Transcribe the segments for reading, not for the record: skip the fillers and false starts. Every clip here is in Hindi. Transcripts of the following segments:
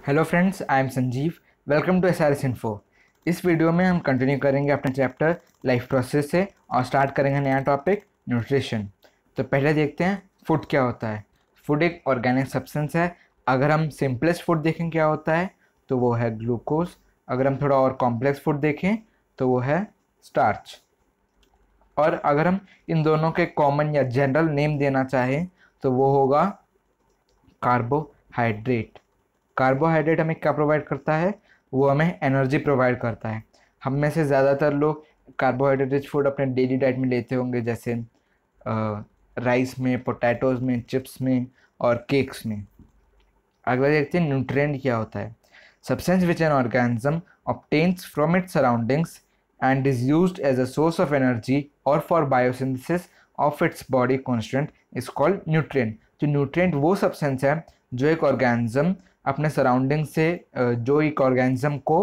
Hello friends, I am Sanjeev. Welcome to SRS info. इस वीडियो में हम कंटिन्यू करेंगे अपना चैप्टर लाइफ प्रोसेस से और स्टार्ट करेंगे नया टॉपिक न्यूट्रिशन। तो पहले देखते हैं फूड क्या होता है। फूड एक ऑर्गेनिक सब्सटेंस है। अगर हम सिंपलेस्ट फूड देखें क्या होता है तो वो है ग्लूकोज। अगर हम थोड़ा और कॉम्प्लेक्स फूड देखें तो वो है स्टार्च। और अगर हम इन दोनों के कॉमन या जनरल नेम देना चाहें तो वो होगा कार्बोहाइड्रेट। कार्बोहाइड्रेट हमें क्या प्रोवाइड करता है? वो हमें एनर्जी प्रोवाइड करता है। हम में से ज़्यादातर लोग कार्बोहाइड्रेट रिच फूड अपने डेली डाइट में लेते होंगे, जैसे राइस में, पोटैटोज़ में, चिप्स में और केक्स में। अगला देखते हैं न्यूट्रिएंट क्या होता है। Substance which an organism obtains from its surroundings and is used as a source of energy और for biosynthesis of its body constituent is called nutrient. तो न्यूट्रिएंट वो सब्सटेंस है जो एक ऑर्गेनिज्म अपने सराउंडिंग से जो एक ऑर्गेनिज्म को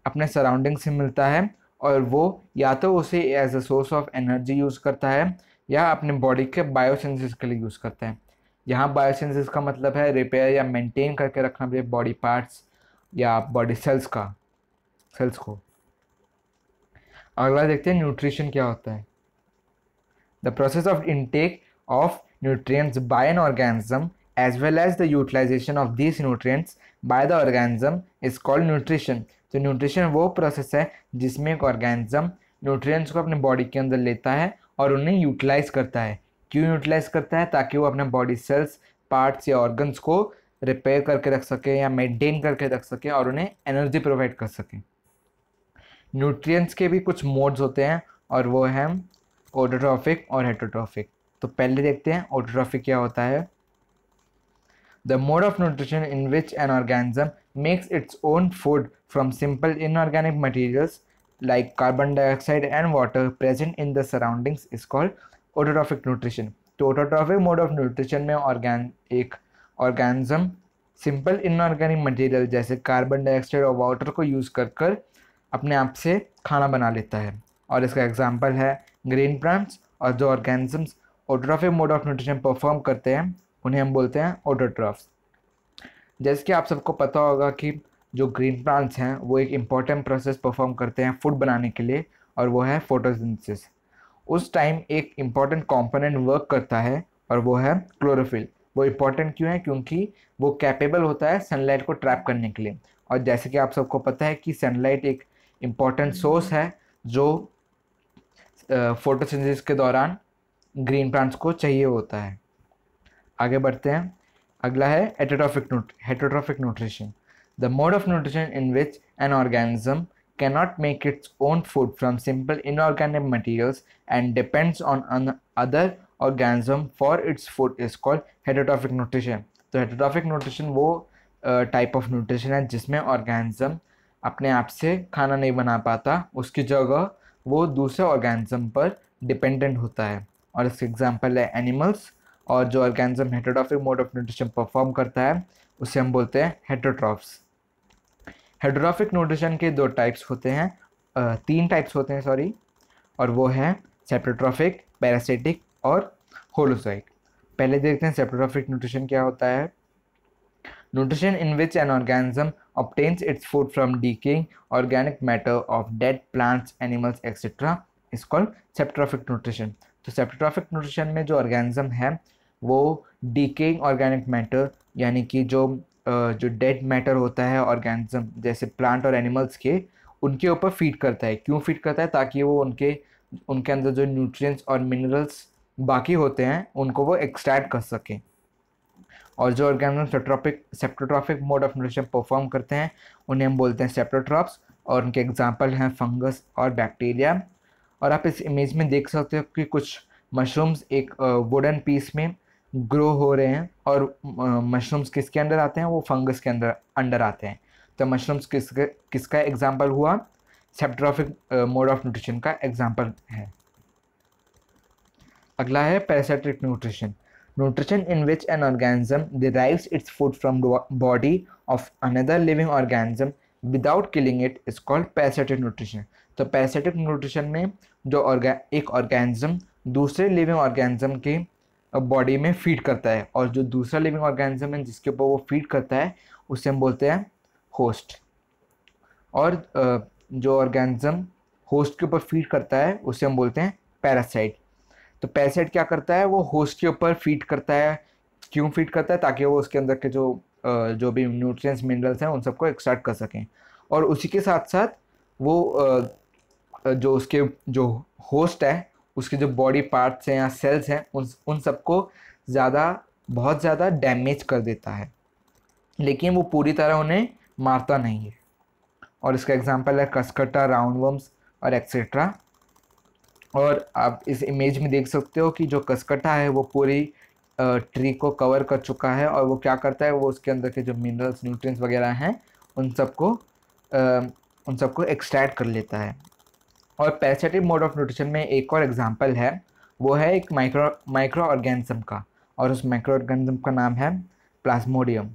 अपने सराउंडिंग से मिलता है और वो या तो उसे as a source of energy use करता है या अपने बॉडी के बायोसिंथेसिस के लिए यूज़ करता है। यहाँ बायोसिंथेसिस का मतलब है रिपेयर या मेंटेन करके रखना अपने बॉडी पार्ट्स या बॉडी सेल्स को। अगला देखते हैं न्यूट्रिशन क्या होता है। The process of intake of nutrients by an organism as well as the utilization of these nutrients by the organism is called nutrition। तो न्यूट्रिशन वो प्रोसेस है जिसमें एक ऑर्गेनिज्म न्यूट्रिएंट्स को अपने बॉडी के अंदर लेता है और उन्हें यूटिलाइज करता है। क्यों यूटिलाइज करता है? ताकि वो अपने बॉडी सेल्स, पार्ट्स या ऑर्गन्स को रिपेयर करके रख सके या मेंटेन करके रख सके और उन्हें एनर्जी प्रोवाइड कर सके। न्यूट्रिएंट्स के भी कुछ मोड्स होते हैं और वो हैं ऑटोट्रॉफिक और हेटरोट्रॉफिक। तो पहले देखते हैं ऑटोट्रॉफिक क्या होता है। The mode of nutrition in which an organism makes its own food from simple inorganic materials like carbon dioxide and water present in the surroundings is called autotrophic nutrition. तो ऑटोट्रॉफिक मोड ऑफ न्यूट्रिशन में एक ऑर्गेनिज्म सिंपल इनऑर्गेनिक मटेरियल जैसे कार्बन डाइऑक्साइड और वाटर को यूज़ कर अपने आप से खाना बना लेता है। और इसका एग्जाम्पल है ग्रीन प्लांट्स। और जो organisms autotrophic mode of nutrition perform करते हैं उन्हें हम बोलते हैं ऑटोट्रॉफ्स। जैसे कि आप सबको पता होगा कि जो ग्रीन प्लांट्स हैं वो एक इम्पॉर्टेंट प्रोसेस परफॉर्म करते हैं फूड बनाने के लिए और वो है फोटोसिंथेसिस। उस टाइम एक इम्पॉर्टेंट कंपोनेंट वर्क करता है और वो है क्लोरोफिल। वो इम्पॉर्टेंट क्यों है? क्योंकि वो कैपेबल होता है सनलाइट को ट्रैप करने के लिए। और जैसे कि आप सबको पता है कि सनलाइट एक इम्पॉर्टेंट सोर्स है जो फोटोसिंथेसिस के दौरान ग्रीन प्लांट्स को चाहिए होता है। आगे बढ़ते हैं। अगला है heterotrophic nutrition. The mode of nutrition in which an organism cannot make its own food from simple inorganic materials and depends on other organism for its food is called heterotrophic nutrition। तो हेटरोट्रॉफिक न्यूट्रिशन वो टाइप ऑफ न्यूट्रिशन है जिसमें ऑर्गेनिज्म अपने आप से खाना नहीं बना पाता, उसकी जगह वो दूसरे ऑर्गेनिज्म पर डिपेंडेंट होता है। और इसके एग्जांपल है एनिमल्स। और जो organism heterotrophic mode of nutrition perform करता है उसे हम बोलते हैं हेटरोट्रॉफ्स। हेटरोट्रॉफिक न्यूट्रिशन के दो टाइप्स होते हैं, तीन टाइप्स होते हैं सॉरी, और वो है सेप्टोट्रॉफिक, पैरासिटिक और होलोसाइट। पहले देखते हैं सेप्टोट्रॉफिक न्यूट्रिशन क्या होता है। Nutrition in which an organism obtains its food from decaying organic matter of dead plants, animals, etc. is called saprotrophic nutrition। तो saprotrophic nutrition में जो ऑर्गेनिज्म है वो decaying organic matter यानी कि जो डेड मैटर होता है ऑर्गेनिज्म जैसे प्लांट और एनिमल्स के, उनके ऊपर फीड करता है। क्यों फीड करता है? ताकि वो उनके अंदर जो न्यूट्रिएंट्स और मिनरल्स बाकी होते हैं उनको वो एक्सट्रैक्ट कर सकें। और जो organism saprotrophic mode of nutrition perform करते हैं उन्हें हम बोलते हैं सेप्टोट्रॉफ्स। और उनके एग्जांपल हैं फंगस और बैक्टीरिया। और आप इस इमेज में देख सकते हो कि कुछ मशरूम्स एक वुडन पीस में ग्रो हो रहे हैं और मशरूम्स किसके अंडर आते हैं? वो फंगस के अंडर आते हैं। तो मशरूम्स किसका एग्जाम्पल हुआ? सेप्टोट्रॉफिक मोड ऑफ न्यूट्रिशन का एग्जाम्पल है। अगला है parasitic nutrition. Nutrition in which an organism derives its food from the body of another living organism without killing it is called parasitic nutrition। तो parasitic nutrition में जो एक ऑर्गेनिज्म दूसरे लिविंग ऑर्गेनिज्म के बॉडी में फीड करता है और जो दूसरा लिविंग ऑर्गेनिज्म है जिसके ऊपर वो फीड करता है उसे हम बोलते हैं होस्ट। और जो ऑर्गेनिज्म होस्ट के ऊपर फीड करता है उसे हम बोलते हैं पैरासाइट। तो पैरासाइट क्या करता है, वो होस्ट के ऊपर फीड करता है। क्यों फीड करता है? ताकि वो उसके अंदर के जो भी न्यूट्रिएंट्स मिनरल्स हैं उन सबको एक्सट्रैक्ट कर सकें। और उसी के साथ साथ वो जो उसके जो होस्ट है उसके जो बॉडी पार्ट्स हैं या सेल्स हैं उन सबको बहुत ज़्यादा डैमेज कर देता है, लेकिन वो पूरी तरह उन्हें मारता नहीं है। और इसका एग्जांपल है कसकट्टा, राउंडवर्म्स और एक्सेट्रा। और आप इस इमेज में देख सकते हो कि जो कसकट्टा है वो पूरी ट्री को कवर कर चुका है, और वो क्या करता है, वो उसके अंदर के जो मिनरल्स, न्यूट्रिएंट्स वगैरह हैं उन सबको एक्सट्रैक्ट कर लेता है। और पैरासाइटिक मोड ऑफ न्यूट्रिशन में एक और एग्जांपल है, वो है एक माइक्रो ऑर्गेनिज्म का, और उस माइक्रो ऑर्गेनिज्म का नाम है प्लाज्मोडियम।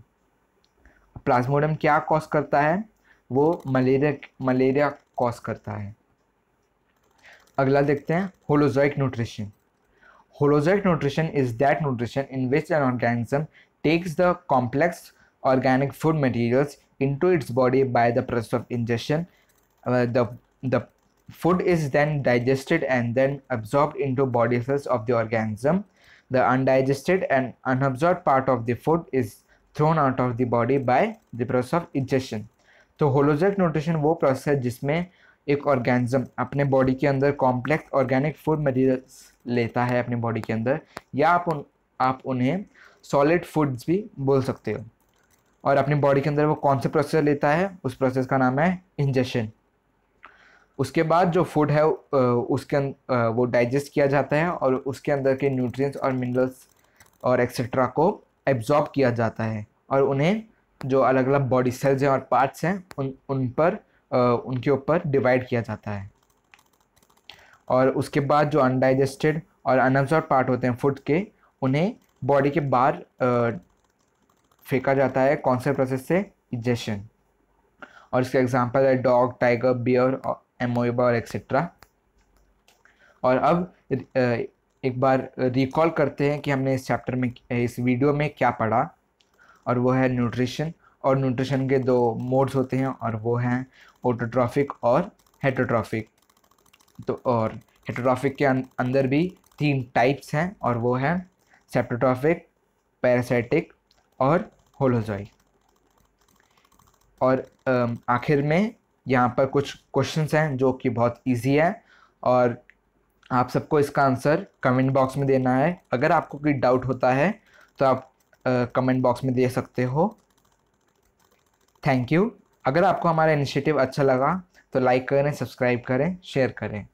प्लाज्मोडियम क्या कॉज करता है? वो मलेरिया कॉज करता है। अगला देखते हैं holozoic nutrition. Holozoic nutrition is that nutrition in which an organism takes the complex organic food materials into its body by the process of ingestion. The food is then digested and then absorbed into body cells of the organism. The undigested and unabsorbed part of the food is thrown out of the body by the process of ingestion. तो होलोजोइक न्यूट्रिशन वो प्रोसेस है जिसमें एक ऑर्गेनिज्म अपने बॉडी के अंदर कॉम्प्लेक्स ऑर्गेनिक फूड मटेरियल्स लेता है अपनी बॉडी के अंदर, या आप उन्हें सॉलिड फूड्स भी बोल सकते हो। और अपनी बॉडी के अंदर वो कौन से प्रोसेस लेता है? उस प्रोसेस का नाम है इंजेक्शन। उसके बाद जो फूड है वो डाइजेस्ट किया जाता है और उसके अंदर के न्यूट्रिएंट्स और मिनरल्स और एक्सेट्रा को एब्जॉर्ब किया जाता है, और उन्हें जो अलग अलग बॉडी सेल्स हैं और पार्ट्स हैं उनके ऊपर डिवाइड किया जाता है। और उसके बाद जो अनडाइजेस्टेड और अनअब्जॉर्ब पार्ट होते हैं फूड के, उन्हें बॉडी के बाहर फेंका जाता है। कौन से प्रोसेस से? इंजेक्शन। और इसका एग्जांपल है डॉग, टाइगर, बियर, एमोइबा और एक्सेट्रा। और अब एक बार रिकॉल करते हैं कि हमने इस वीडियो में क्या पढ़ा, और वो है न्यूट्रिशन। और न्यूट्रिशन के दो मोड्स होते हैं, और वो हैं ऑटोट्रॉफिक और हेटरोट्रॉफिक। तो और हेटरोट्रॉफिक के अंदर भी 3 टाइप्स हैं, और वो हैं सेप्टोट्रॉफिक, पैरासाइटिक और होलोजोइक। और आखिर में यहाँ पर कुछ क्वेश्चंस हैं जो कि बहुत इजी है, और आप सबको इसका आंसर कमेंट बॉक्स में देना है। अगर आपको कोई डाउट होता है तो आप कमेंट बॉक्स में दे सकते हो। Thank you. अगर आपको हमारा इनिशिएटिव अच्छा लगा तो लाइक करें, सब्सक्राइब करें, शेयर करें।